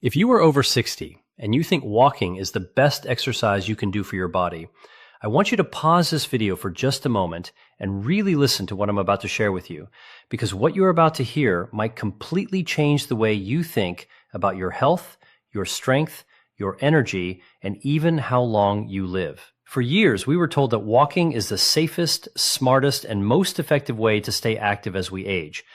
If you are over 60 and you think walking is the best exercise you can do for your body, I want you to pause this video for just a moment and really listen to what I'm about to share with you, because what you're about to hear might completely change the way you think about your health, your strength, your energy, and even how long you live. For years, we were told that walking is the safest, smartest, and most effective way to stay active as we age.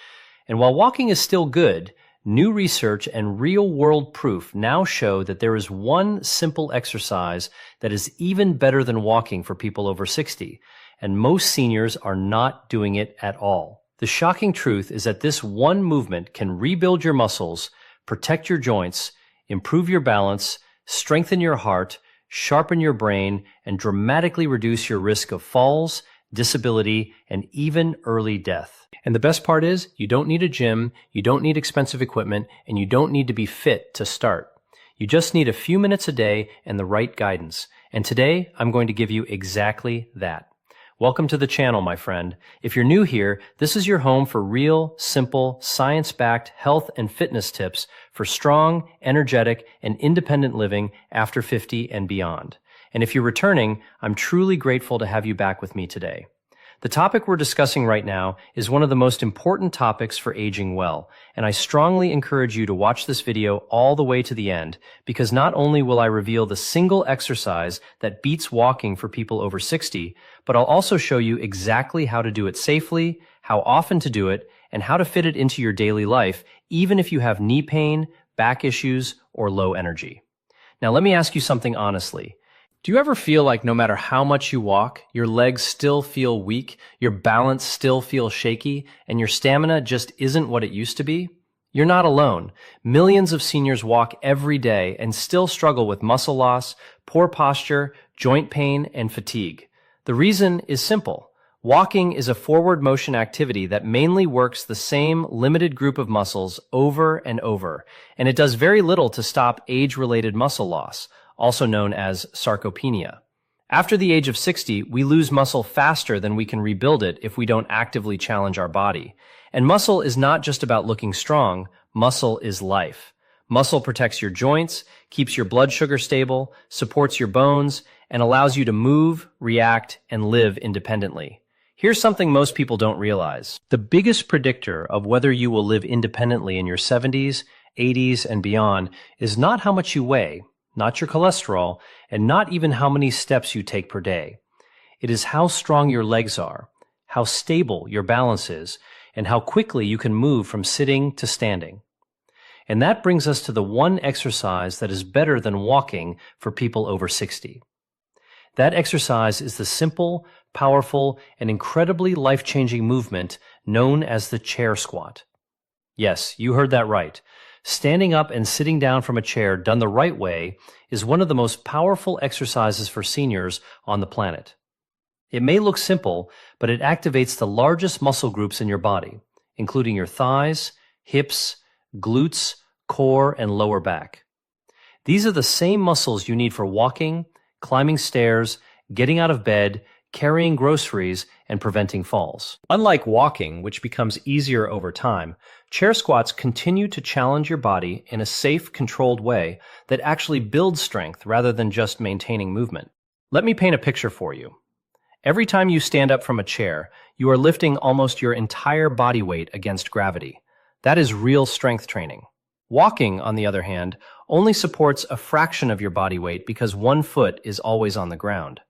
And while walking is still good, new research and real-world proof now show that there is one simple exercise that is even better than walking for people over 60, and most seniors are not doing it at all. The shocking truth is that this one movement can rebuild your muscles, protect your joints, improve your balance, strengthen your heart, sharpen your brain, and dramatically reduce your risk of falls, disability, and even early death. And the best part is, you don't need a gym, you don't need expensive equipment, and you don't need to be fit to start. You just need a few minutes a day and the right guidance. And today, I'm going to give you exactly that. Welcome to the channel, my friend. If you're new here, this is your home for real, simple, science-backed health and fitness tips for strong, energetic, and independent living after 50 and beyond. And if you're returning, I'm truly grateful to have you back with me today. The topic we're discussing right now is one of the most important topics for aging well, and I strongly encourage you to watch this video all the way to the end, because not only will I reveal the single exercise that beats walking for people over 60, but I'll also show you exactly how to do it safely, how often to do it, and how to fit it into your daily life, even if you have knee pain, back issues, or low energy. Now let me ask you something honestly. Do you ever feel like no matter how much you walk, your legs still feel weak, your balance still feels shaky, and your stamina just isn't what it used to be? You're not alone. Millions of seniors walk every day and still struggle with muscle loss, poor posture, joint pain, and fatigue. The reason is simple. Walking is a forward motion activity that mainly works the same limited group of muscles over and over, and it does very little to stop age-related muscle loss, also known as sarcopenia. After the age of 60, we lose muscle faster than we can rebuild it if we don't actively challenge our body. And muscle is not just about looking strong, muscle is life. Muscle protects your joints, keeps your blood sugar stable, supports your bones, and allows you to move, react, and live independently. Here's something most people don't realize. The biggest predictor of whether you will live independently in your 70s, 80s, and beyond is not how much you weigh, not your cholesterol, and not even how many steps you take per day. It is how strong your legs are, how stable your balance is, and how quickly you can move from sitting to standing. And that brings us to the one exercise that is better than walking for people over 60. That exercise is the simple, powerful, and incredibly life-changing movement known as the chair squat. Yes, you heard that right. Standing up and sitting down from a chair done the right way is one of the most powerful exercises for seniors on the planet. It may look simple, but it activates the largest muscle groups in your body, including your thighs, hips, glutes, core, and lower back. These are the same muscles you need for walking, climbing stairs, getting out of bed, carrying groceries, and preventing falls. Unlike walking, which becomes easier over time, chair squats continue to challenge your body in a safe, controlled way that actually builds strength rather than just maintaining movement. Let me paint a picture for you. Every time you stand up from a chair, you are lifting almost your entire body weight against gravity. That is real strength training. Walking, on the other hand, only supports a fraction of your body weight because one foot is always on the ground.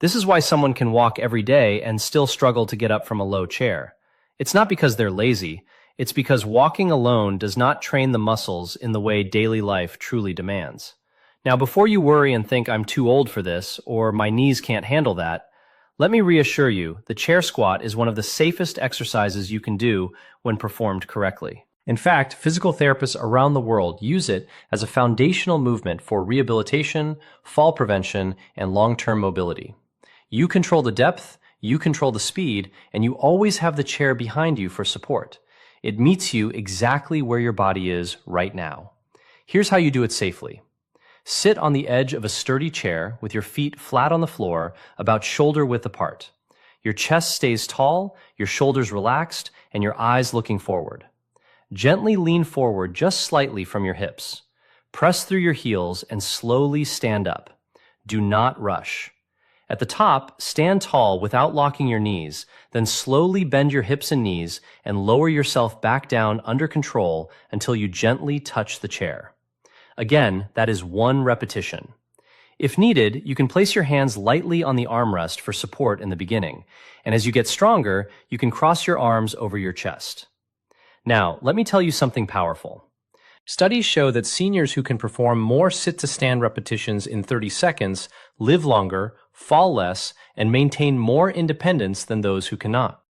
This is why someone can walk every day and still struggle to get up from a low chair. It's not because they're lazy, it's because walking alone does not train the muscles in the way daily life truly demands. Now, before you worry and think I'm too old for this, or my knees can't handle that, let me reassure you, the chair squat is one of the safest exercises you can do when performed correctly. In fact, physical therapists around the world use it as a foundational movement for rehabilitation, fall prevention, and long-term mobility. You control the depth, you control the speed, and you always have the chair behind you for support. It meets you exactly where your body is right now. Here's how you do it safely. Sit on the edge of a sturdy chair with your feet flat on the floor, about shoulder width apart. Your chest stays tall, your shoulders relaxed, and your eyes looking forward. Gently lean forward just slightly from your hips. Press through your heels and slowly stand up. Do not rush. At the top, stand tall without locking your knees, then slowly bend your hips and knees and lower yourself back down under control until you gently touch the chair. Again, that is 1 repetition. If needed, you can place your hands lightly on the armrest for support in the beginning, and as you get stronger, you can cross your arms over your chest. Now, let me tell you something powerful. Studies show that seniors who can perform more sit-to-stand repetitions in 30 seconds live longer, fall less, and maintain more independence than those who cannot.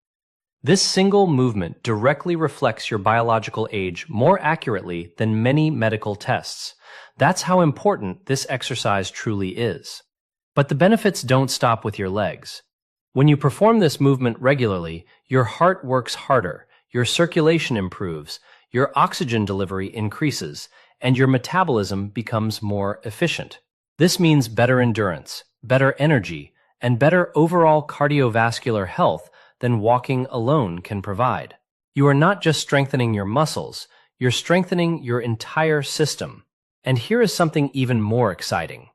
This single movement directly reflects your biological age more accurately than many medical tests. That's how important this exercise truly is. But the benefits don't stop with your legs. When you perform this movement regularly, your heart works harder, your circulation improves, your oxygen delivery increases, and your metabolism becomes more efficient. This means better endurance, better energy, and better overall cardiovascular health than walking alone can provide. You are not just strengthening your muscles, you're strengthening your entire system. And here is something even more exciting.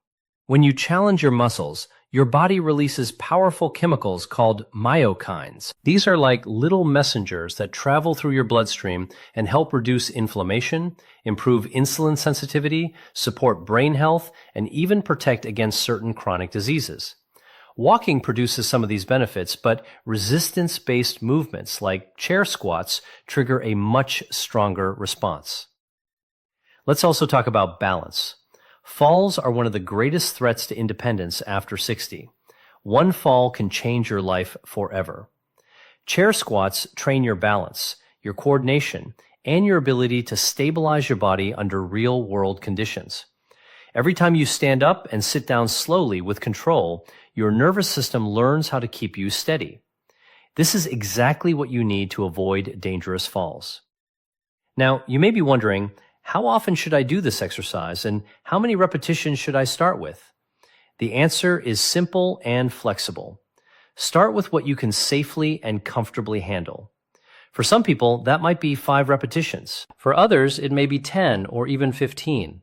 When you challenge your muscles, your body releases powerful chemicals called myokines. These are like little messengers that travel through your bloodstream and help reduce inflammation, improve insulin sensitivity, support brain health, and even protect against certain chronic diseases. Walking produces some of these benefits, but resistance-based movements like chair squats trigger a much stronger response. Let's also talk about balance. Falls are one of the greatest threats to independence after 60. One fall can change your life forever. Chair squats train your balance, your coordination, and your ability to stabilize your body under real-world conditions. Every time you stand up and sit down slowly with control, your nervous system learns how to keep you steady. This is exactly what you need to avoid dangerous falls. Now, you may be wondering, how often should I do this exercise, and how many repetitions should I start with? The answer is simple and flexible. Start with what you can safely and comfortably handle. For some people, that might be 5 repetitions. For others, it may be 10 or even 15.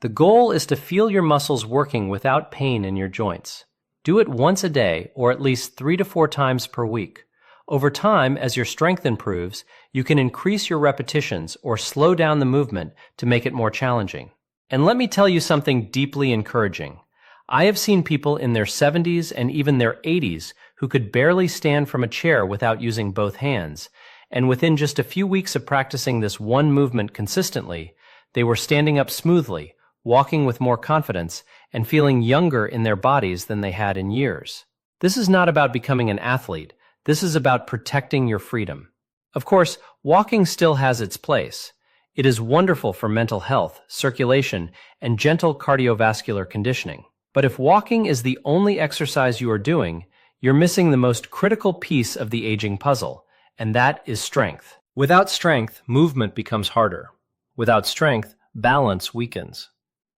The goal is to feel your muscles working without pain in your joints. Do it once a day, or at least 3 to 4 times per week. Over time, as your strength improves, you can increase your repetitions or slow down the movement to make it more challenging. And let me tell you something deeply encouraging. I have seen people in their 70s and even their 80s who could barely stand from a chair without using both hands, and within just a few weeks of practicing this one movement consistently, they were standing up smoothly, walking with more confidence, and feeling younger in their bodies than they had in years. This is not about becoming an athlete. This is about protecting your freedom. Of course, walking still has its place. It is wonderful for mental health, circulation, and gentle cardiovascular conditioning. But if walking is the only exercise you are doing, you're missing the most critical piece of the aging puzzle, and that is strength. Without strength, movement becomes harder. Without strength, balance weakens.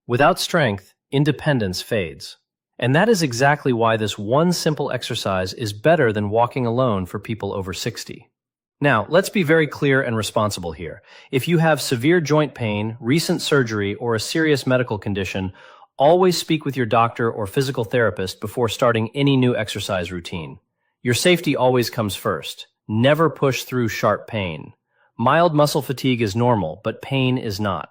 Without strength, independence fades. And that is exactly why this one simple exercise is better than walking alone for people over 60. Now, let's be very clear and responsible here. If you have severe joint pain, recent surgery, or a serious medical condition, always speak with your doctor or physical therapist before starting any new exercise routine. Your safety always comes first. Never push through sharp pain. Mild muscle fatigue is normal, but pain is not.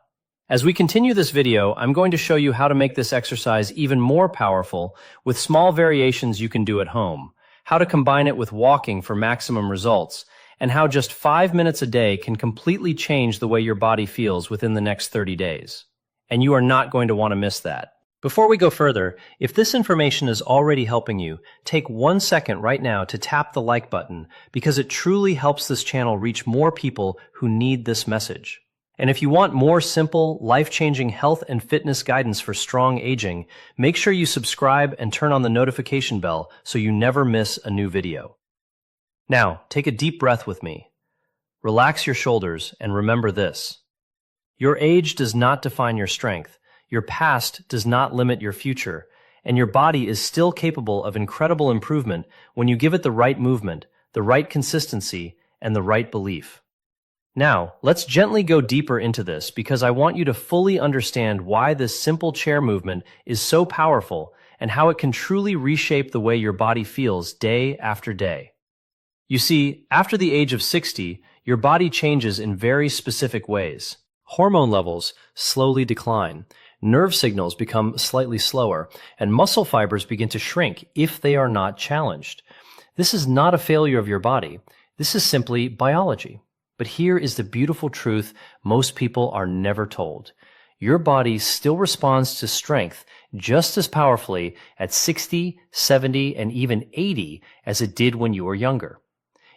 As we continue this video, I'm going to show you how to make this exercise even more powerful with small variations you can do at home, how to combine it with walking for maximum results, and how just 5 minutes a day can completely change the way your body feels within the next 30 days. And you are not going to want to miss that. Before we go further, if this information is already helping you, take 1 second right now to tap the like button because it truly helps this channel reach more people who need this message. And if you want more simple, life-changing health and fitness guidance for strong aging, make sure you subscribe and turn on the notification bell so you never miss a new video. Now, take a deep breath with me. Relax your shoulders and remember this. Your age does not define your strength, your past does not limit your future, and your body is still capable of incredible improvement when you give it the right movement, the right consistency, and the right belief. Now, let's gently go deeper into this because I want you to fully understand why this simple chair movement is so powerful and how it can truly reshape the way your body feels day after day. You see, after the age of 60, your body changes in very specific ways. Hormone levels slowly decline, nerve signals become slightly slower, and muscle fibers begin to shrink if they are not challenged. This is not a failure of your body. This is simply biology. But here is the beautiful truth most people are never told. Your body still responds to strength just as powerfully at 60, 70, and even 80 as it did when you were younger.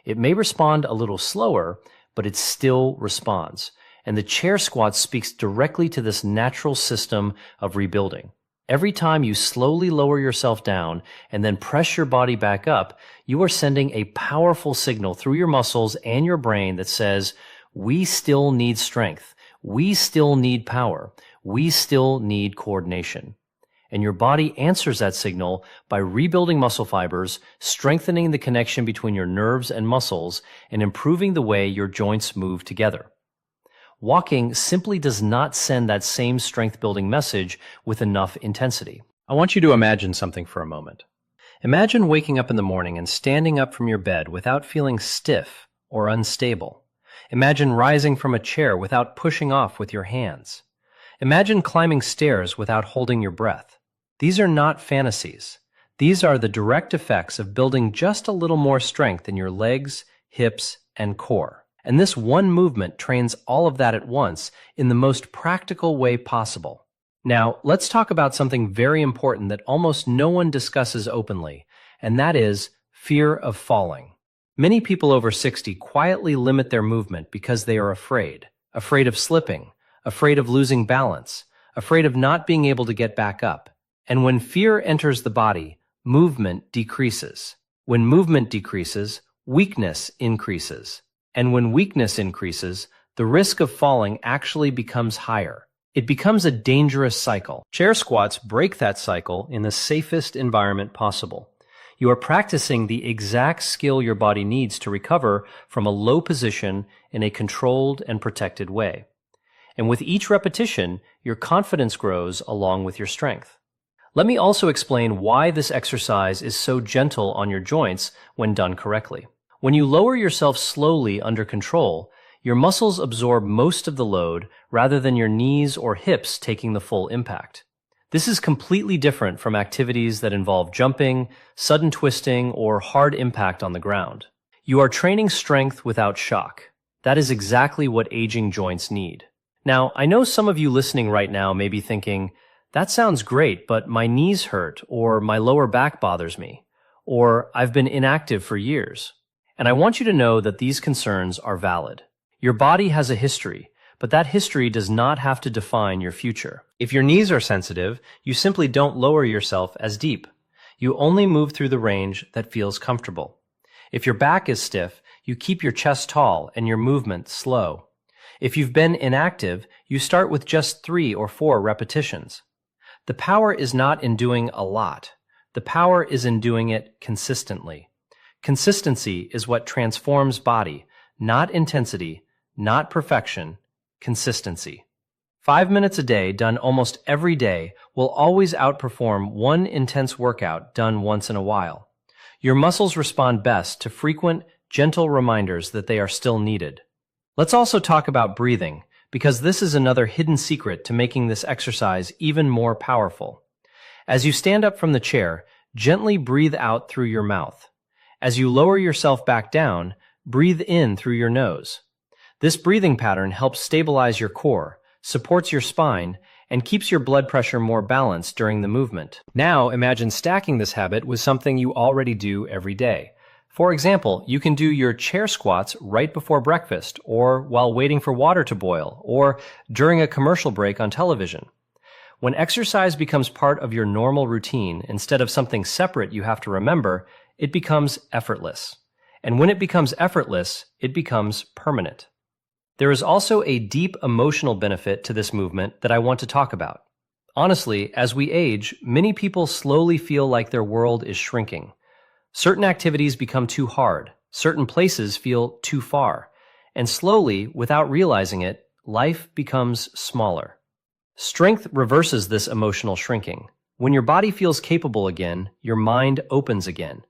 It may respond a little slower, but it still responds. And the chair squat speaks directly to this natural system of rebuilding. Every time you slowly lower yourself down and then press your body back up, you are sending a powerful signal through your muscles and your brain that says, we still need strength. We still need power. We still need coordination. And your body answers that signal by rebuilding muscle fibers, strengthening the connection between your nerves and muscles, and improving the way your joints move together. Walking simply does not send that same strength-building message with enough intensity. I want you to imagine something for a moment. Imagine waking up in the morning and standing up from your bed without feeling stiff or unstable. Imagine rising from a chair without pushing off with your hands. Imagine climbing stairs without holding your breath. These are not fantasies. These are the direct effects of building just a little more strength in your legs, hips, and core. And this one movement trains all of that at once in the most practical way possible. Now, let's talk about something very important that almost no one discusses openly, and that is fear of falling. Many people over 60 quietly limit their movement because they are afraid of slipping, afraid of losing balance, afraid of not being able to get back up. And when fear enters the body, movement decreases. When movement decreases, weakness increases. And when weakness increases, the risk of falling actually becomes higher. It becomes a dangerous cycle. Chair squats break that cycle in the safest environment possible. You are practicing the exact skill your body needs to recover from a low position in a controlled and protected way. And with each repetition, your confidence grows along with your strength. Let me also explain why this exercise is so gentle on your joints when done correctly. When you lower yourself slowly under control, your muscles absorb most of the load rather than your knees or hips taking the full impact. This is completely different from activities that involve jumping, sudden twisting, or hard impact on the ground. You are training strength without shock. That is exactly what aging joints need. Now, I know some of you listening right now may be thinking, that sounds great, but my knees hurt, or my lower back bothers me, or I've been inactive for years. And I want you to know that these concerns are valid. Your body has a history, but that history does not have to define your future. If your knees are sensitive, you simply don't lower yourself as deep. You only move through the range that feels comfortable. If your back is stiff, you keep your chest tall and your movement slow. If you've been inactive, you start with just 3 or 4 repetitions. The power is not in doing a lot. The power is in doing it consistently. Consistency is what transforms body, not intensity, not perfection, consistency. 5 minutes a day done almost every day will always outperform one intense workout done once in a while. Your muscles respond best to frequent, gentle reminders that they are still needed. Let's also talk about breathing, because this is another hidden secret to making this exercise even more powerful. As you stand up from the chair, gently breathe out through your mouth. As you lower yourself back down, breathe in through your nose. This breathing pattern helps stabilize your core, supports your spine, and keeps your blood pressure more balanced during the movement. Now imagine stacking this habit with something you already do every day. For example, you can do your chair squats right before breakfast, or while waiting for water to boil, or during a commercial break on television. When exercise becomes part of your normal routine instead of something separate you have to remember, it becomes effortless. And when it becomes effortless, it becomes permanent. There is also a deep emotional benefit to this movement that I want to talk about. Honestly, as we age, many people slowly feel like their world is shrinking. Certain activities become too hard, certain places feel too far, And slowly, without realizing it, life becomes smaller. Strength reverses this emotional shrinking. When your body feels capable again, your mind opens again.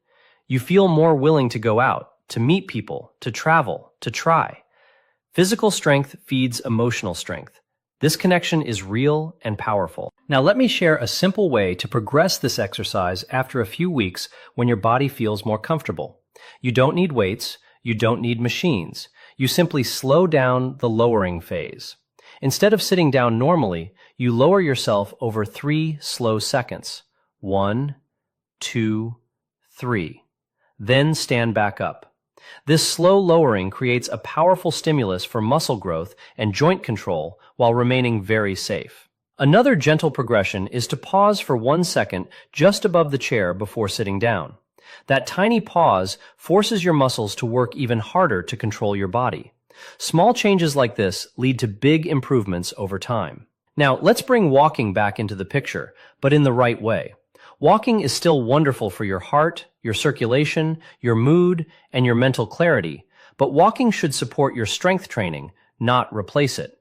You feel more willing to go out, to meet people, to travel, to try. Physical strength feeds emotional strength. This connection is real and powerful. Now let me share a simple way to progress this exercise after a few weeks when your body feels more comfortable. You don't need weights, you don't need machines. You simply slow down the lowering phase. Instead of sitting down normally, you lower yourself over 3 slow seconds. 1, 2, 3. Then stand back up. This slow lowering creates a powerful stimulus for muscle growth and joint control while remaining very safe. Another gentle progression is to pause for 1 second just above the chair before sitting down. That tiny pause forces your muscles to work even harder to control your body. Small changes like this lead to big improvements over time. Now, let's bring walking back into the picture, but in the right way. Walking is still wonderful for your heart, your circulation, your mood, and your mental clarity, but walking should support your strength training, not replace it.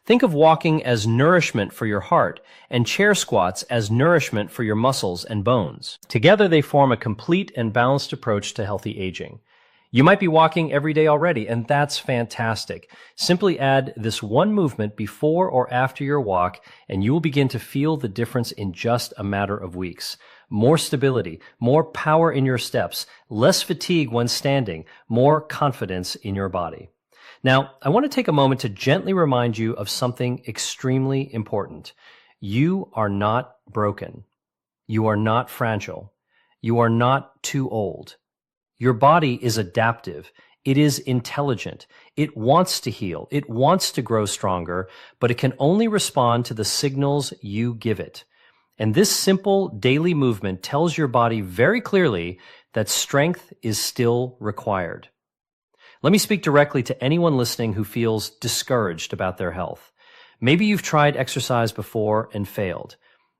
Think of walking as nourishment for your heart and chair squats as nourishment for your muscles and bones. Together they form a complete and balanced approach to healthy aging. You might be walking every day already, and that's fantastic. Simply add this one movement before or after your walk, and you will begin to feel the difference in just a matter of weeks. More stability, more power in your steps, less fatigue when standing, more confidence in your body. Now, I want to take a moment to gently remind you of something extremely important. You are not broken. You are not fragile. You are not too old. Your body is adaptive. It is intelligent. It wants to heal. It wants to grow stronger, but it can only respond to the signals you give it. And this simple daily movement tells your body very clearly that strength is still required. Let me speak directly to anyone listening who feels discouraged about their health. Maybe you've tried exercise before and failed.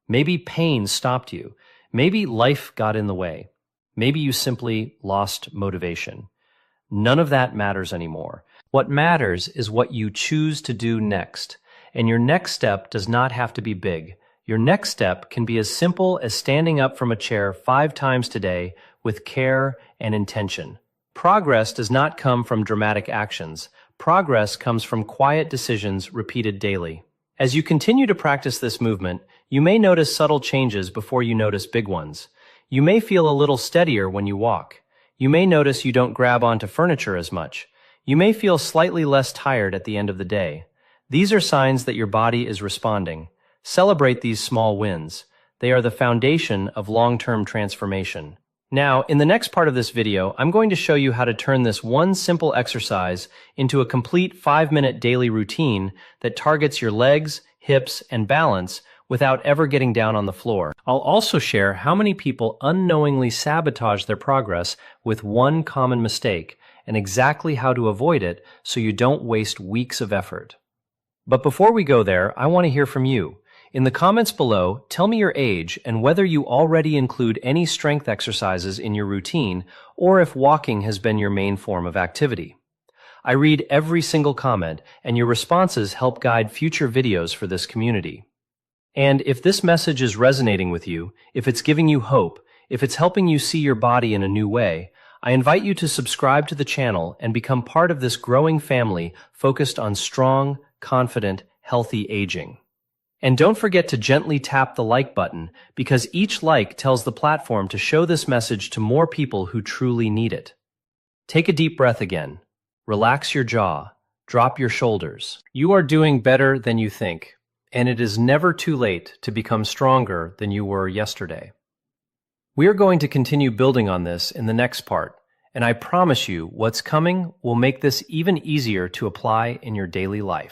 Maybe pain stopped you. Maybe life got in the way. Maybe you simply lost motivation. None of that matters anymore. What matters is what you choose to do next. And your next step does not have to be big. Your next step can be as simple as standing up from a chair 5 times today with care and intention. Progress does not come from dramatic actions. Progress comes from quiet decisions repeated daily. As you continue to practice this movement, you may notice subtle changes before you notice big ones. You may feel a little steadier when you walk. You may notice you don't grab onto furniture as much. You may feel slightly less tired at the end of the day. These are signs that your body is responding. Celebrate these small wins. They are the foundation of long-term transformation. Now, in the next part of this video, I'm going to show you how to turn this one simple exercise into a complete 5-minute daily routine that targets your legs, hips, and balance without ever getting down on the floor. I'll also share how many people unknowingly sabotage their progress with one common mistake and exactly how to avoid it so you don't waste weeks of effort. But before we go there, I want to hear from you. In the comments below, tell me your age and whether you already include any strength exercises in your routine or if walking has been your main form of activity. I read every single comment, and your responses help guide future videos for this community. And if this message is resonating with you, if it's giving you hope, if it's helping you see your body in a new way, I invite you to subscribe to the channel and become part of this growing family focused on strong, confident, healthy aging. And don't forget to gently tap the like button, because each like tells the platform to show this message to more people who truly need it. Take a deep breath again. Relax your jaw. Drop your shoulders. You are doing better than you think, and it is never too late to become stronger than you were yesterday. We are going to continue building on this in the next part, and I promise you what's coming will make this even easier to apply in your daily life.